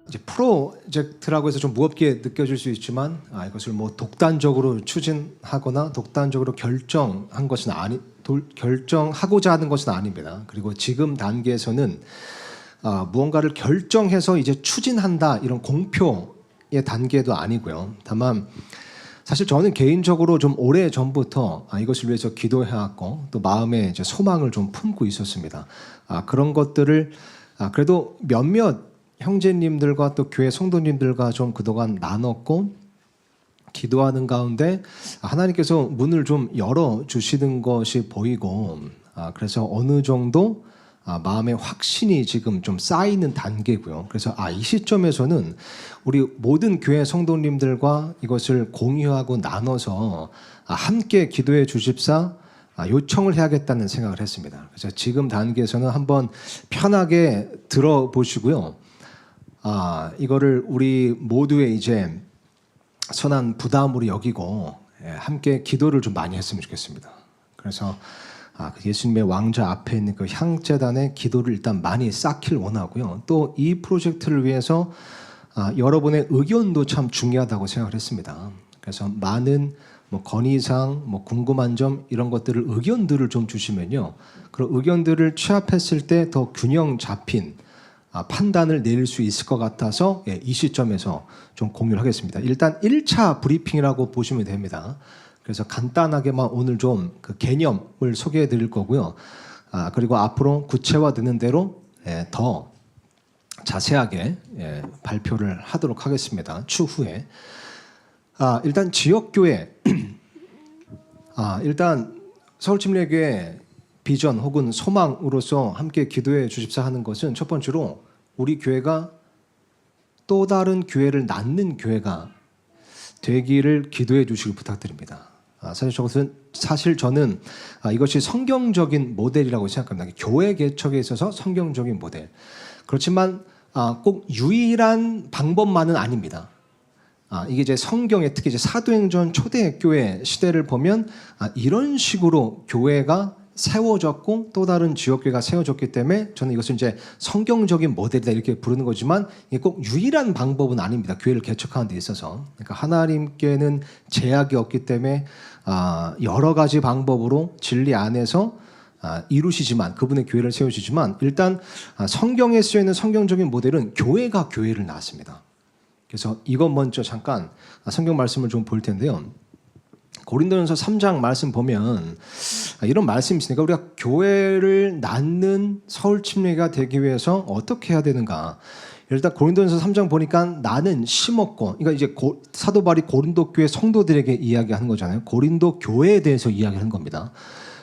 이제 프로젝트라고 해서 좀 무겁게 느껴질 수 있지만 이것을 뭐 독단적으로 추진하거나 독단적으로 결정하고자 하는 것은 아닙니다. 그리고 지금 단계에서는 무언가를 결정해서 이제 추진한다 이런 공표의 단계도 아니고요. 다만 사실 저는 개인적으로 좀 오래 전부터 이것을 위해서 기도해왔고 또 마음에 이제 소망을 좀 품고 있었습니다. 그런 것들을 그래도 몇몇 형제님들과 또 교회 성도님들과 좀 그동안 나눴고 기도하는 가운데 하나님께서 문을 좀 열어주시는 것이 보이고 그래서 어느 정도 마음의 확신이 지금 좀 쌓이는 단계고요. 그래서 이 시점에서는 우리 모든 교회 성도님들과 이것을 공유하고 나눠서 함께 기도해 주십사 요청을 해야겠다는 생각을 했습니다. 그래서 지금 단계에서는 한번 편하게 들어보시고요. 이거를 우리 모두의 이제 선한 부담으로 여기고 함께 기도를 좀 많이 했으면 좋겠습니다. 그래서 예수님의 왕좌 앞에 있는 그 향재단의 기도를 일단 많이 쌓길 원하고요. 또 이 프로젝트를 위해서 여러분의 의견도 참 중요하다고 생각을 했습니다. 그래서 많은 뭐 건의사항, 뭐 궁금한 점 이런 것들을 의견들을 좀 주시면요. 그런 의견들을 취합했을 때 더 균형 잡힌 판단을 내릴 수 있을 것 같아서 이 시점에서 좀 공유를 하겠습니다. 일단 1차 브리핑이라고 보시면 됩니다. 그래서 간단하게만 오늘 좀 그 개념을 소개해 드릴 거고요. 그리고 앞으로 구체화되는 대로 더 자세하게 발표를 하도록 하겠습니다. 추후에. 일단 지역교회 일단 서울침례교회 비전 혹은 소망으로서 함께 기도해 주십사 하는 것은 첫 번째로 우리 교회가 또 다른 교회를 낳는 교회가 되기를 기도해 주시길 부탁드립니다. 사실 저는 이것이 성경적인 모델이라고 생각합니다. 교회 개척에 있어서 성경적인 모델. 그렇지만 꼭 유일한 방법만은 아닙니다. 이게 이제 성경에 특히 이제 사도행전 초대교회 시대를 보면 이런 식으로 교회가 세워졌고 또 다른 지역교회가 세워졌기 때문에 저는 이것을 이제 성경적인 모델이다 이렇게 부르는 거지만 이게 꼭 유일한 방법은 아닙니다. 교회를 개척하는 데 있어서. 그러니까 하나님께는 제약이 없기 때문에 여러 가지 방법으로 진리 안에서 이루시지만 그분의 교회를 세우시지만 일단 성경에 쓰여있는 성경적인 모델은 교회가 교회를 낳았습니다. 그래서 이것 먼저 잠깐 성경 말씀을 좀 볼 텐데요. 고린도전서 3장 말씀 보면 이런 말씀이 있으니까 우리가 교회를 낳는 서울침례가 되기 위해서 어떻게 해야 되는가. 일단 고린도전서 3장 보니까 나는 심었고, 그러니까 이제 사도 바울이 고린도 교회 성도들에게 이야기하는 거잖아요. 고린도 교회에 대해서 이야기하는 겁니다.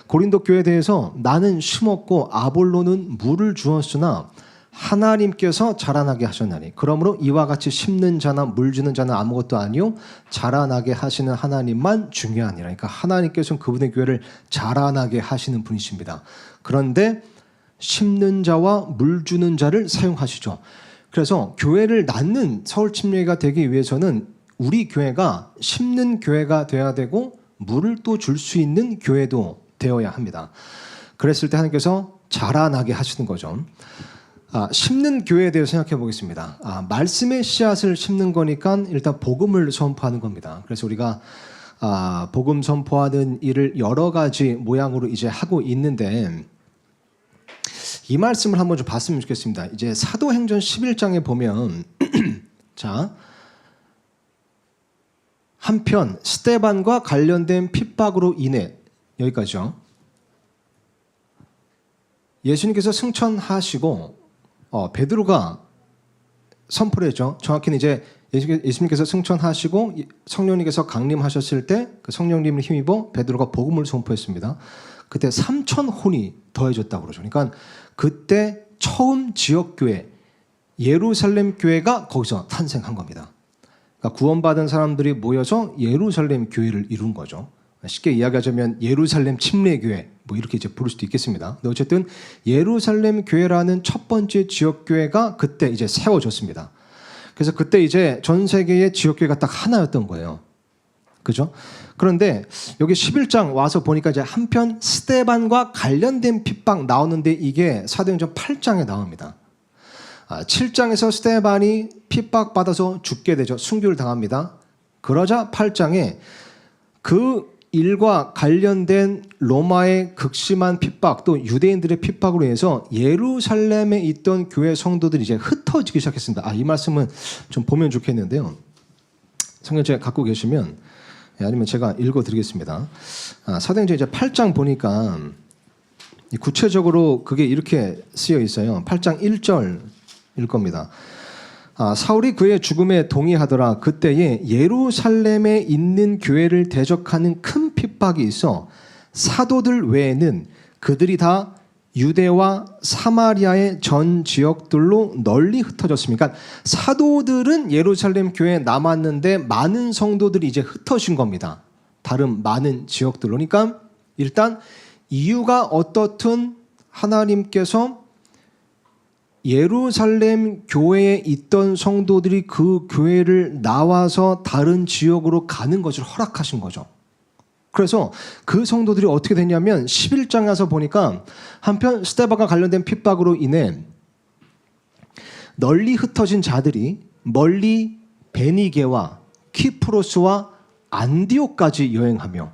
고린도 교회에 대해서 나는 심었고 아볼로는 물을 주었으나 하나님께서 자라나게 하셨나니 그러므로 이와 같이 심는 자나 물 주는 자는 아무것도 아니요 자라나게 하시는 하나님만 중요하니라. 그러니까 하나님께서는 그분의 교회를 자라나게 하시는 분이십니다. 그런데 심는 자와 물 주는 자를 사용하시죠. 그래서 교회를 낳는 서울침례가 되기 위해서는 우리 교회가 심는 교회가 되어야 되고 물을 또 줄 수 있는 교회도 되어야 합니다. 그랬을 때 하나님께서 자라나게 하시는 거죠. 심는 교회에 대해서 생각해 보겠습니다. 말씀의 씨앗을 심는 거니까 일단 복음을 선포하는 겁니다. 그래서 우리가 복음 선포하는 일을 여러 가지 모양으로 이제 하고 있는데 이 말씀을 한번 좀 봤으면 좋겠습니다. 이제 사도행전 11장에 보면 자 한편 스데반과 관련된 핍박으로 인해 여기까지요. 예수님께서 승천하시고 베드로가 선포를 했죠. 정확히는 이제 예수님께서 승천하시고 성령님께서 강림하셨을 때 그 성령님을 힘입어 베드로가 복음을 선포했습니다. 그때 3,000혼이 더해졌다고 그러죠. 그러니까 그때 처음 지역교회 예루살렘 교회가 거기서 탄생한 겁니다. 그러니까 구원받은 사람들이 모여서 예루살렘 교회를 이룬 거죠. 쉽게 이야기하자면 예루살렘 침례교회 뭐 이렇게 이제 부를 수도 있겠습니다. 근데 어쨌든 예루살렘 교회라는 첫 번째 지역교회가 그때 이제 세워졌습니다. 그래서 그때 이제 전 세계의 지역교회가 딱 하나였던 거예요. 그죠? 그런데 여기 11장 와서 보니까 이제 한편 스데반과 관련된 핍박 나오는데 이게 사도행전 8장에 나옵니다. 7장에서 스데반이 핍박받아서 죽게 되죠. 순교를 당합니다. 그러자 8장에 그 일과 관련된 로마의 극심한 핍박 또 유대인들의 핍박으로 인해서 예루살렘에 있던 교회 성도들이 이제 흩어지기 시작했습니다. 이 말씀은 좀 보면 좋겠는데요. 성경책 갖고 계시면 아니면 제가 읽어드리겠습니다. 사도행전 이제 8장 보니까 구체적으로 그게 이렇게 쓰여 있어요. 8장 1절일 겁니다. 사울이 그의 죽음에 동의하더라. 그때에 예루살렘에 있는 교회를 대적하는 큰 핍박이 있어 사도들 외에는 그들이 다 유대와 사마리아의 전 지역들로 널리 흩어졌습니다. 그러니까 사도들은 예루살렘 교회에 남았는데 많은 성도들이 이제 흩어진 겁니다. 다른 많은 지역들로. 그러니까 일단 이유가 어떻든 하나님께서 예루살렘 교회에 있던 성도들이 그 교회를 나와서 다른 지역으로 가는 것을 허락하신 거죠. 그래서 그 성도들이 어떻게 됐냐면 11장에 와서 보니까 한편 스데반과 관련된 핍박으로 인해 널리 흩어진 자들이 멀리 베니게와 키프로스와 안디옥까지 여행하며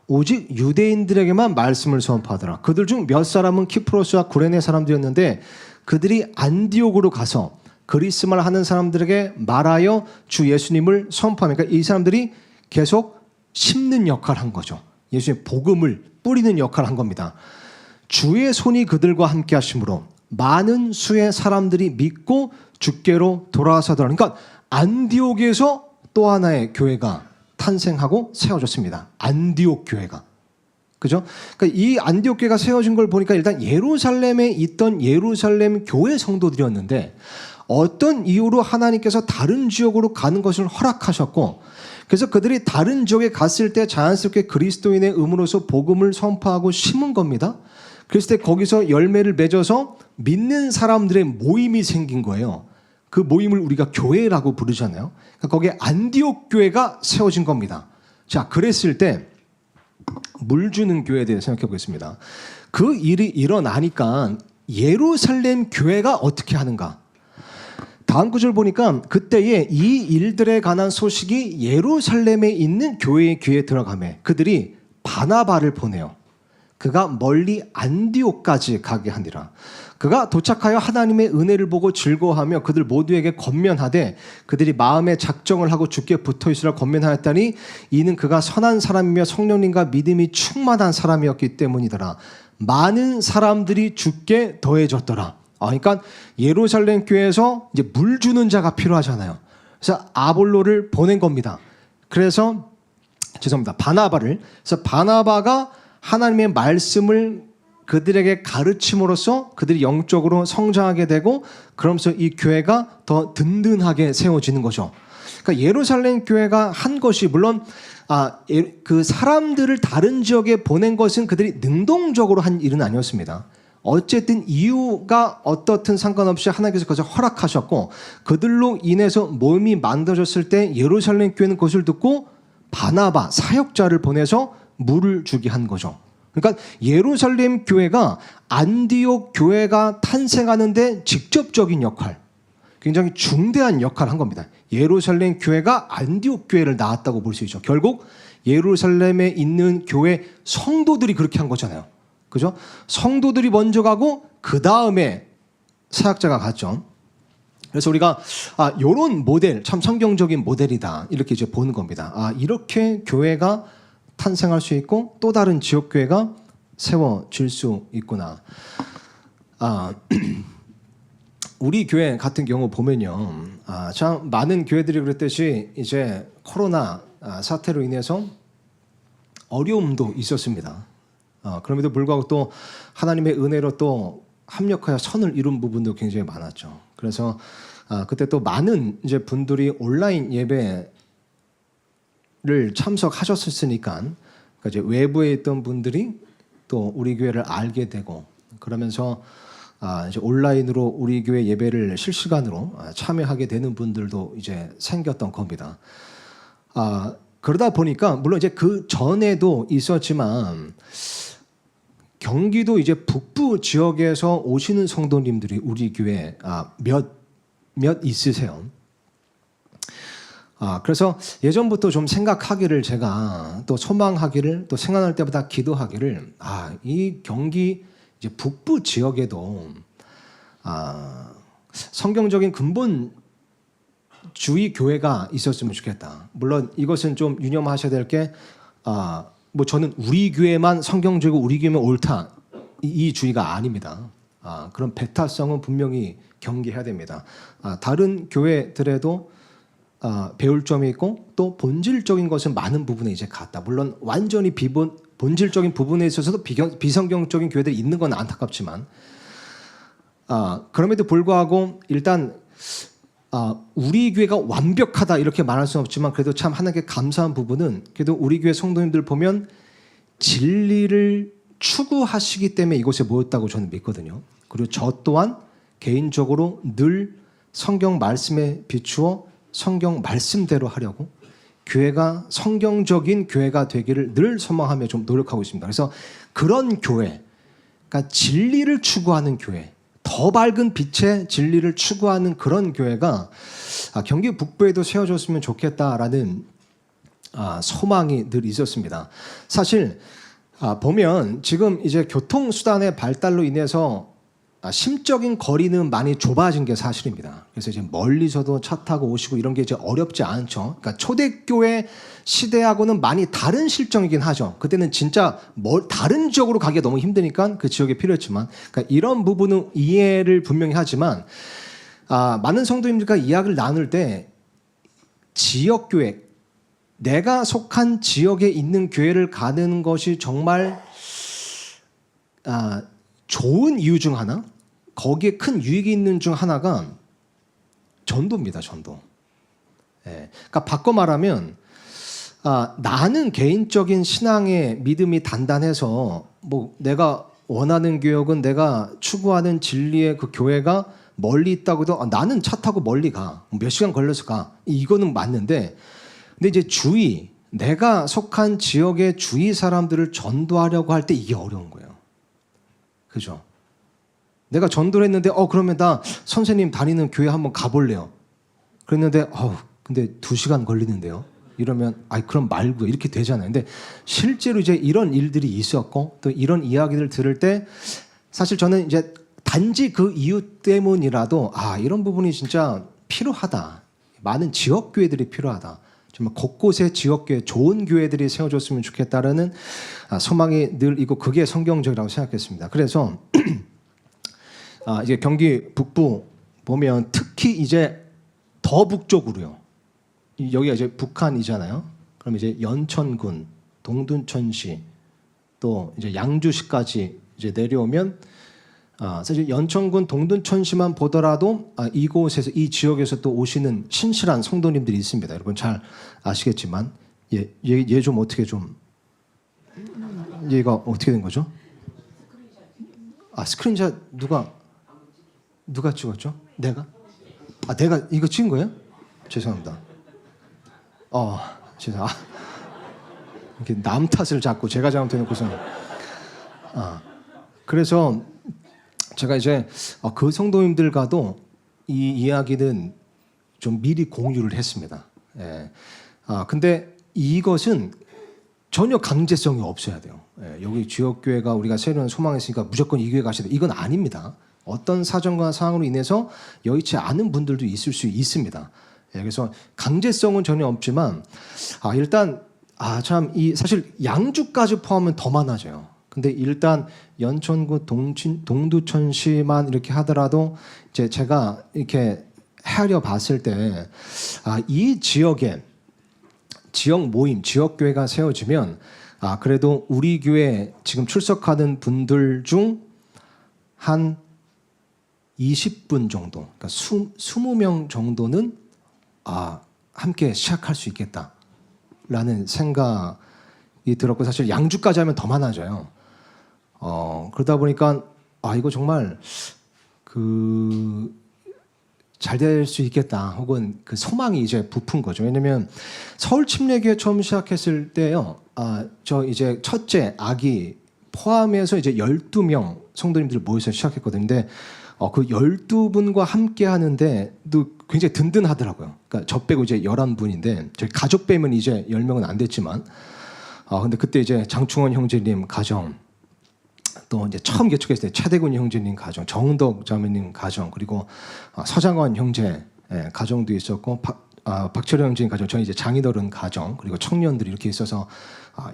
오직 유대인들에게만 말씀을 선포하더라. 그들 중 몇 사람은 키프로스와 구레네 사람들이었는데 그들이 안디옥으로 가서 그리스말 하는 사람들에게 말하여 주 예수님을 선포하니까 이 사람들이 계속 심는 역할을 한 거죠. 예수님의 복음을 뿌리는 역할을 한 겁니다. 주의 손이 그들과 함께 하심으로 많은 수의 사람들이 믿고 주께로 돌아서더라. 그러니까 안디옥에서 또 하나의 교회가 탄생하고 세워졌습니다. 안디옥 교회가. 그죠? 그러니까 이 안디옥 교회가 세워진 걸 보니까 일단 예루살렘에 있던 예루살렘 교회 성도들이었는데 어떤 이유로 하나님께서 다른 지역으로 가는 것을 허락하셨고 그래서 그들이 다른 지역에 갔을 때 자연스럽게 그리스도인의 의무로서 복음을 선포하고 심은 겁니다. 그랬을 때 거기서 열매를 맺어서 믿는 사람들의 모임이 생긴 거예요. 그 모임을 우리가 교회라고 부르잖아요. 그러니까 거기에 안디옥 교회가 세워진 겁니다. 자, 그랬을 때 물 주는 교회에 대해 생각해 보겠습니다. 그 일이 일어나니까 예루살렘 교회가 어떻게 하는가? 다음 구절 보니까 그때에 이 일들에 관한 소식이 예루살렘에 있는 교회의 귀에 들어가매 그들이 바나바를 보내요. 그가 멀리 안디옥까지 가게 하니라. 그가 도착하여 하나님의 은혜를 보고 즐거워하며 그들 모두에게 권면하되 그들이 마음에 작정을 하고 주께 붙어있으라 권면하였다니 이는 그가 선한 사람이며 성령님과 믿음이 충만한 사람이었기 때문이더라. 많은 사람들이 주께 더해졌더라. 그러니까 예루살렘 교회에서 이제 물 주는 자가 필요하잖아요. 그래서 아볼로를 보낸 겁니다. 그래서 바나바를. 그래서 바나바가 하나님의 말씀을 그들에게 가르침으로써 그들이 영적으로 성장하게 되고 그러면서 이 교회가 더 든든하게 세워지는 거죠. 그러니까 예루살렘 교회가 한 것이 물론 그 사람들을 다른 지역에 보낸 것은 그들이 능동적으로 한 일은 아니었습니다. 어쨌든 이유가 어떻든 상관없이 하나님께서 그것을 허락하셨고 그들로 인해서 모임이 만들어졌을 때 예루살렘 교회는 그것을 듣고 바나바 사역자를 보내서 물을 주게 한 거죠. 그러니까 예루살렘 교회가 안디옥 교회가 탄생하는데 직접적인 역할, 굉장히 중대한 역할을 한 겁니다. 예루살렘 교회가 안디옥 교회를 낳았다고 볼 수 있죠. 결국 예루살렘에 있는 교회 성도들이 그렇게 한 거잖아요. 그죠? 성도들이 먼저 가고 그 다음에 사역자가 갔죠. 그래서 우리가 이런 모델 참 성경적인 모델이다 이렇게 이제 보는 겁니다. 이렇게 교회가 탄생할 수 있고 또 다른 지역 교회가 세워질 수 있구나. 우리 교회 같은 경우 보면요, 참 많은 교회들이 그랬듯이 이제 코로나 사태로 인해서 어려움도 있었습니다. 그럼에도 불구하고 또 하나님의 은혜로 또 합력하여 선을 이룬 부분도 굉장히 많았죠. 그래서 그때 또 많은 이제 분들이 온라인 예배를 참석하셨으니까 그러니까 이제 외부에 있던 분들이 또 우리 교회를 알게 되고 그러면서 이제 온라인으로 우리 교회 예배를 실시간으로 참여하게 되는 분들도 이제 생겼던 겁니다. 그러다 보니까 물론 이제 그 전에도 있었지만 경기도 이제 북부 지역에서 오시는 성도님들이 우리 교회 몇 몇 있으세요. 그래서 예전부터 좀 생각하기를, 제가 또 소망하기를, 또 생각할 때마다 기도하기를, 이 경기 이제 북부 지역에도 성경적인 근본주의 교회가 있었으면 좋겠다. 물론 이것은 좀 유념하셔야 될 게, 뭐 저는 우리 교회만 성경적이고 우리 교회만 옳다, 이 주의가 아닙니다. 그런 배타성은 분명히 경계해야 됩니다. 다른 교회들에도 배울 점이 있고, 또 본질적인 것은 많은 부분에 이제 같다. 물론 완전히 본질적인 부분에 있어서도 비성경적인 교회들이 있는 건 안타깝지만, 그럼에도 불구하고 일단 우리 교회가 완벽하다 이렇게 말할 수는 없지만, 그래도 참 하나님께 감사한 부분은, 그래도 우리 교회 성도님들 보면 진리를 추구하시기 때문에 이곳에 모였다고 저는 믿거든요. 그리고 저 또한 개인적으로 늘 성경 말씀에 비추어 성경 말씀대로 하려고, 교회가 성경적인 교회가 되기를 늘 소망하며 좀 노력하고 있습니다. 그래서 그런 교회, 그러니까 진리를 추구하는 교회, 더 밝은 빛의 진리를 추구하는 그런 교회가 경기 북부에도 세워졌으면 좋겠다라는 소망이 늘 있었습니다. 사실 보면 지금 이제 교통수단의 발달로 인해서 심적인 거리는 많이 좁아진 게 사실입니다. 그래서 이제 멀리서도 차 타고 오시고 이런 게 이제 어렵지 않죠. 그러니까 초대교회 시대하고는 많이 다른 실정이긴 하죠. 그때는 진짜 다른 지역으로 가기가 너무 힘드니까 그 지역에 필요했지만, 그러니까 이런 부분은 이해를 분명히 하지만, 많은 성도님들과 이야기를 나눌 때 지역교회, 내가 속한 지역에 있는 교회를 가는 것이 정말 좋은 이유 중 하나, 거기에 큰 유익이 있는 중 하나가 전도입니다. 전도. 그러니까 바꿔 말하면, 나는 개인적인 신앙의 믿음이 단단해서 뭐 내가 원하는 교역은, 내가 추구하는 진리의 그 교회가 멀리 있다고 해도 나는 차 타고 멀리 가, 몇 시간 걸려서 가, 이거는 맞는데, 근데 이제 내가 속한 지역의 주위 사람들을 전도하려고 할 때 이게 어려운 거예요. 그죠? 내가 전도를 했는데 그러면 나 선생님 다니는 교회 한번 가볼래요. 그랬는데 근데 2시간 걸리는데요. 이러면 그럼 말고요. 이렇게 되잖아요. 근데 실제로 이제 이런 일들이 있었고, 또 이런 이야기를 들을 때 사실 저는 이제 단지 그 이유 때문이라도 이런 부분이 진짜 필요하다. 많은 지역교회들이 필요하다. 정말 곳곳에 지역교회, 좋은 교회들이 세워졌으면 좋겠다라는 소망이 늘 있고, 그게 성경적이라고 생각했습니다. 그래서 이제 경기 북부 보면 특히 이제 더 북쪽으로요. 여기가 이제 북한이잖아요. 그럼 이제 연천군, 동둔천시, 또 이제 양주시까지 이제 내려오면, 사실 연천군, 동둔천시만 보더라도 이곳에서, 이 지역에서 또 오시는 신실한 성도님들이 있습니다. 여러분 잘 아시겠지만, 얘 좀 어떻게 좀, 얘가 어떻게 된 거죠? 스크린샷 누가 찍었죠? 내가 이거 찍은 거예요? 죄송합니다. 이렇게 남 탓을 자꾸 제가 잘못해놓고서. 그래서 제가 이제 그 성도님들과도 이 이야기는 좀 미리 공유를 했습니다. 근데 이것은 전혀 강제성이 없어야 돼요. 여기 지역교회가 우리가 새로운 소망했으니까 무조건 이 교회 가셔야 돼, 이건 아닙니다. 어떤 사정과 상황으로 인해서 여의치 않은 분들도 있을 수 있습니다. 그래서 강제성은 전혀 없지만, 일단 참 사실 양주까지 포함하면 더 많아져요. 근데 일단 연천구 동두천시만 이렇게 하더라도 이제 제가 이렇게 헤아려 봤을 때, 이 지역에 지역 모임, 지역 교회가 세워지면 그래도 우리 교회 지금 출석하는 분들 중 한 20분 정도, 그러니까 20명 정도는 함께 시작할 수 있겠다라는 생각이 들었고, 사실 양주까지 하면 더 많아져요. 그러다 보니까 이거 정말 잘 될 수 있겠다, 혹은 그 소망이 이제 부푼 거죠. 왜냐면 서울 침례교회 처음 시작했을 때요, 저 이제 첫째 아기 포함해서 이제 12명 성도님들이 모여서 시작했거든요. 근데 그 12분과 함께 하는데도 굉장히 든든하더라고요. 그러니까 저 빼고 이제 11분인데 저희 가족 빼면 이제 10명은 안 됐지만 근데 그때 이제 장충원 형제님 가정, 또 이제 처음 개척했을 때 최대군 형제님 가정, 정덕 자매님 가정, 그리고 서장원 형제 가정도 있었고 박철영 형제님 가정, 저희 이제 장인어른 가정, 그리고 청년들이 이렇게 있어서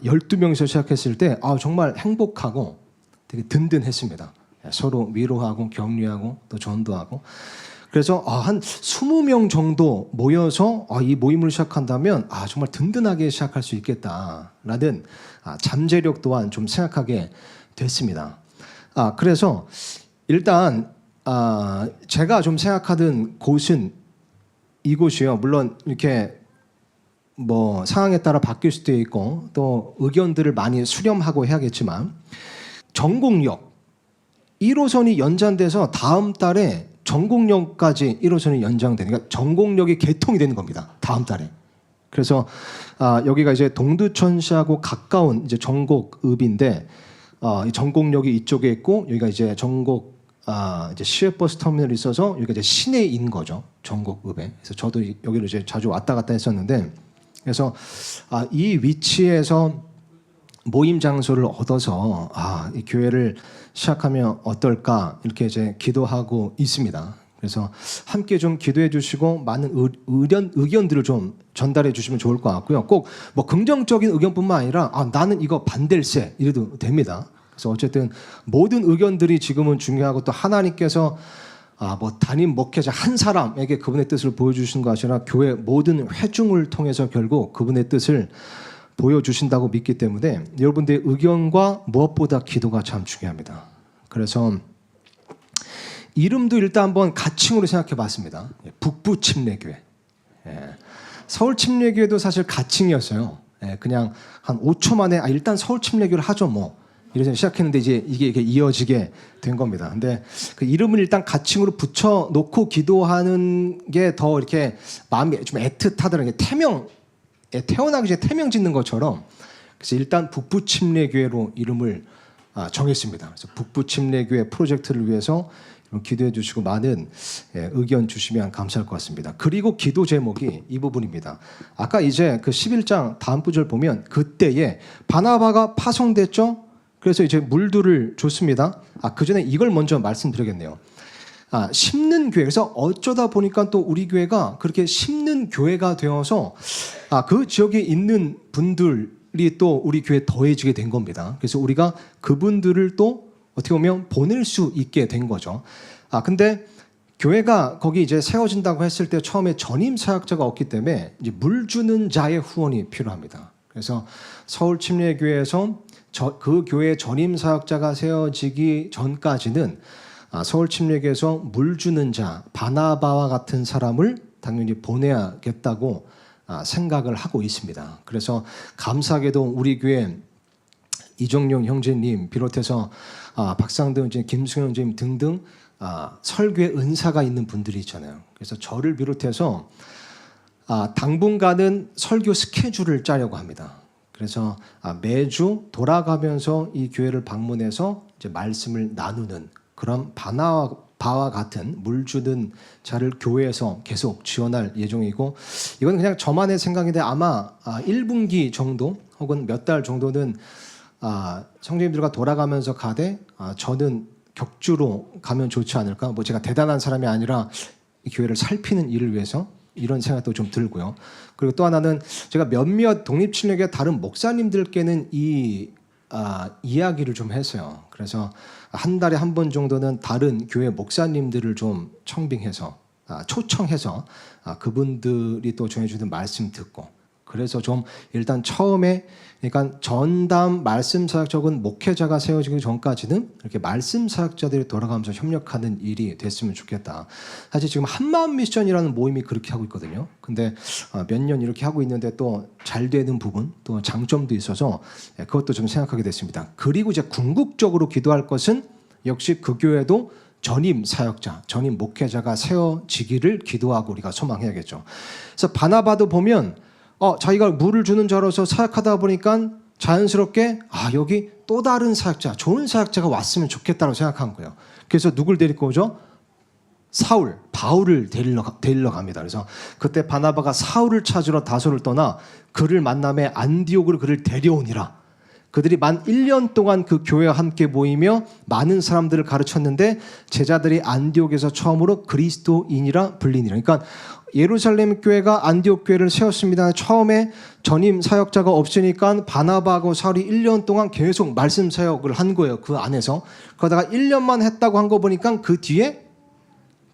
12명에서 시작했을 때 정말 행복하고 되게 든든했습니다. 서로 위로하고 격려하고 또 전도하고. 그래서 한 20명 정도 모여서 이 모임을 시작한다면 정말 든든하게 시작할 수 있겠다라는 잠재력 또한 좀 생각하게 됐습니다. 그래서 일단 제가 좀 생각하던 곳은 이곳이요. 물론 이렇게 뭐 상황에 따라 바뀔 수도 있고 또 의견들을 많이 수렴하고 해야겠지만 전곡역 1호선이 연장돼서 다음 달에 전곡역까지 1호선이 연장되는, 그러니까 전곡역이 개통이 되는 겁니다. 다음 달에. 그래서 여기가 이제 동두천시하고 가까운 이제 전곡읍인데 전곡역이 이쪽에 있고 여기가 이제 전곡 이제 시외버스 터미널이 있어서 여기가 이제 시내인 거죠. 전곡읍에. 그래서 저도 여기를 이제 자주 왔다 갔다 했었는데, 그래서 이 위치에서 모임 장소를 얻어서 이 교회를 시작하면 어떨까 이렇게 이제 기도하고 있습니다. 그래서 함께 좀 기도해 주시고 많은 의견들을 좀 전달해 주시면 좋을 것 같고요. 꼭 뭐 긍정적인 의견뿐만 아니라 나는 이거 반댈세 이래도 됩니다. 그래서 어쨌든 모든 의견들이 지금은 중요하고, 또 하나님께서 뭐 담임 목회자 한 사람에게 그분의 뜻을 보여주시는 것이 아니라 교회 모든 회중을 통해서 결국 그분의 뜻을 보여주신다고 믿기 때문에 여러분들의 의견과 무엇보다 기도가 참 중요합니다. 그래서 이름도 일단 한번 가칭으로 생각해 봤습니다. 북부 침례교회. 서울 침례교회도 사실 가칭이었어요. 그냥 한 5초 만에 일단 서울 침례교회를 하죠 뭐 이래서 시작했는데 이제 이게 이어지게 된 겁니다. 근데 그 이름을 일단 가칭으로 붙여놓고 기도하는 게 더 이렇게 마음이 좀 애틋하더라고요. 태어나기 전에 태명 짓는 것처럼. 그래서 일단 북부 침례교회로 이름을 정했습니다. 그래서 북부 침례교회 프로젝트를 위해서 기도해 주시고 많은 의견 주시면 감사할 것 같습니다. 그리고 기도 제목이 이 부분입니다. 아까 이제 그 11장 다음 구절 보면 그때에 바나바가 파송됐죠. 그래서 이제 물들을 줬습니다. 그 전에 이걸 먼저 말씀드리겠네요. 심는 교회. 그래서 어쩌다 보니까 또 우리 교회가 그렇게 심는 교회가 되어서 그 지역에 있는 분들이 또 우리 교회에 더해지게 된 겁니다. 그래서 우리가 그분들을 또 어떻게 보면 보낼 수 있게 된 거죠. 근데 교회가 거기 이제 세워진다고 했을 때 처음에 전임 사역자가 없기 때문에 이제 물 주는 자의 후원이 필요합니다. 그래서 서울 침례교회에서 그 교회 전임 사역자가 세워지기 전까지는 서울 침례교회에서 물 주는 자 바나바와 같은 사람을 당연히 보내야겠다고 생각을 하고 있습니다. 그래서 감사하게도 우리 교회 이정용 형제님 비롯해서 박상도 형제, 김승현 형제님 등등 설교에 은사가 있는 분들이 있잖아요. 그래서 저를 비롯해서 당분간은 설교 스케줄을 짜려고 합니다. 그래서 매주 돌아가면서 이 교회를 방문해서 이제 말씀을 나누는 그런 바와 같은 물 주는 자를 교회에서 계속 지원할 예정이고, 이건 그냥 저만의 생각인데 아마 1분기 정도 혹은 몇 달 정도는 성도님들과 돌아가면서 가되 저는 격주로 가면 좋지 않을까. 뭐 제가 대단한 사람이 아니라 이 교회를 살피는 일을 위해서 이런 생각도 좀 들고요. 그리고 또 하나는 제가 몇몇 독립침례교회 다른 목사님들께는 이 이야기를 좀 했어요. 그래서 한 달에 한 번 정도는 다른 교회 목사님들을 좀 청빙해서 초청해서 그분들이 또 전해주는 말씀 듣고, 그래서 좀 일단 처음에 그러니까 전담 말씀 사역적은 목회자가 세워지기 전까지는 이렇게 말씀 사역자들이 돌아가면서 협력하는 일이 됐으면 좋겠다. 사실 지금 한마음 미션이라는 모임이 그렇게 하고 있거든요. 근데 몇 년 이렇게 하고 있는데 또 잘 되는 부분, 또 장점도 있어서 그것도 좀 생각하게 됐습니다. 그리고 이제 궁극적으로 기도할 것은 역시 그 교회도 전임 사역자, 전임 목회자가 세워지기를 기도하고 우리가 소망해야겠죠. 그래서 바나바도 보면 자기가 물을 주는 자로서 사역하다 보니까 자연스럽게 여기 또 다른 사역자, 좋은 사역자가 왔으면 좋겠다고 생각한 거예요. 그래서 누굴 데리고 오죠? 사울, 바울을 데리러 갑니다. 그래서 그때 바나바가 사울을 찾으러 다소를 떠나 그를 만남에 안디옥으로 그를 데려오니라. 그들이 만 1년 동안 그 교회와 함께 모이며 많은 사람들을 가르쳤는데 제자들이 안디옥에서 처음으로 그리스도인이라 불리니라. 그러니까 예루살렘 교회가 안디옥 교회를 세웠습니다. 처음에 전임 사역자가 없으니까 바나바하고 사울이 1년 동안 계속 말씀 사역을 한 거예요. 그 안에서. 그러다가 1년만 했다고 한 거 보니까 그 뒤에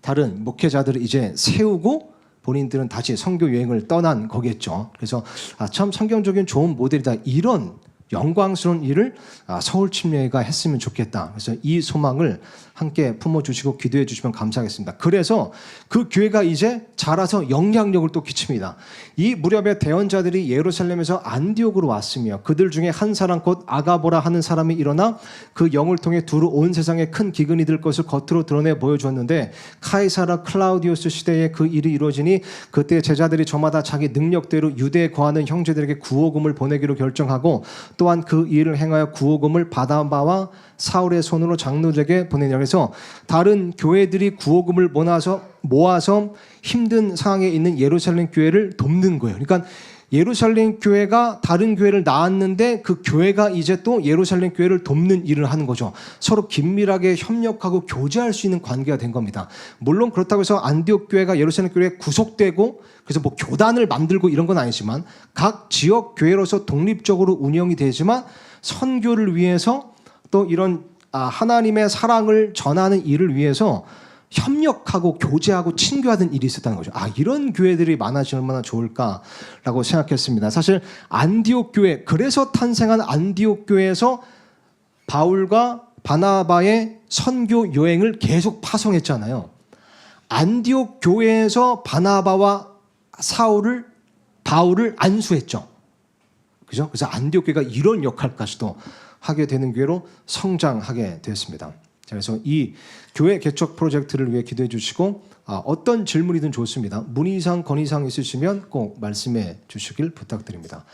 다른 목회자들을 이제 세우고 본인들은 다시 선교 여행을 떠난 거겠죠. 그래서 참 성경적인 좋은 모델이다. 이런 영광스러운 일을 서울 침례회가 했으면 좋겠다. 그래서 이 소망을 함께 품어주시고 기도해 주시면 감사하겠습니다. 그래서 그 교회가 이제 자라서 영향력을 또 끼칩니다. 이 무렵에 대언자들이 예루살렘에서 안디옥으로 왔으며 그들 중에 한 사람 곧 아가보라 하는 사람이 일어나 그 영을 통해 두루 온 세상에 큰 기근이 될 것을 겉으로 드러내 보여주었는데 카이사라 클라우디우스 시대에 그 일이 이루어지니 그때 제자들이 저마다 자기 능력대로 유대에 거하는 형제들에게 구호금을 보내기로 결정하고 또한 그 일을 행하여 구호금을 바나바와 사울의 손으로 장로들에게 보내니라. 그래서 다른 교회들이 구호금을 모아서 힘든 상황에 있는 예루살렘 교회를 돕는 거예요. 그러니까 예루살렘 교회가 다른 교회를 낳았는데 그 교회가 이제 또 예루살렘 교회를 돕는 일을 하는 거죠. 서로 긴밀하게 협력하고 교제할 수 있는 관계가 된 겁니다. 물론 그렇다고 해서 안디옥 교회가 예루살렘 교회에 구속되고 그래서 뭐 교단을 만들고 이런 건 아니지만 각 지역 교회로서 독립적으로 운영이 되지만 선교를 위해서 또 이런 하나님의 사랑을 전하는 일을 위해서 협력하고 교제하고 친교하는 일이 있었다는 거죠. 이런 교회들이 많아지면 얼마나 좋을까라고 생각했습니다. 사실 안디옥 교회, 그래서 탄생한 안디옥 교회에서 바울과 바나바의 선교 여행을 계속 파송했잖아요. 안디옥 교회에서 바나바와 바울을 안수했죠. 그죠? 그래서 안디옥 교회가 이런 역할까지도 하게 되는 교회로 성장하게 됐습니다. 그래서 이 교회 개척 프로젝트를 위해 기도해 주시고 어떤 질문이든 좋습니다. 문의사항, 건의사항 있으시면 꼭 말씀해 주시길 부탁드립니다.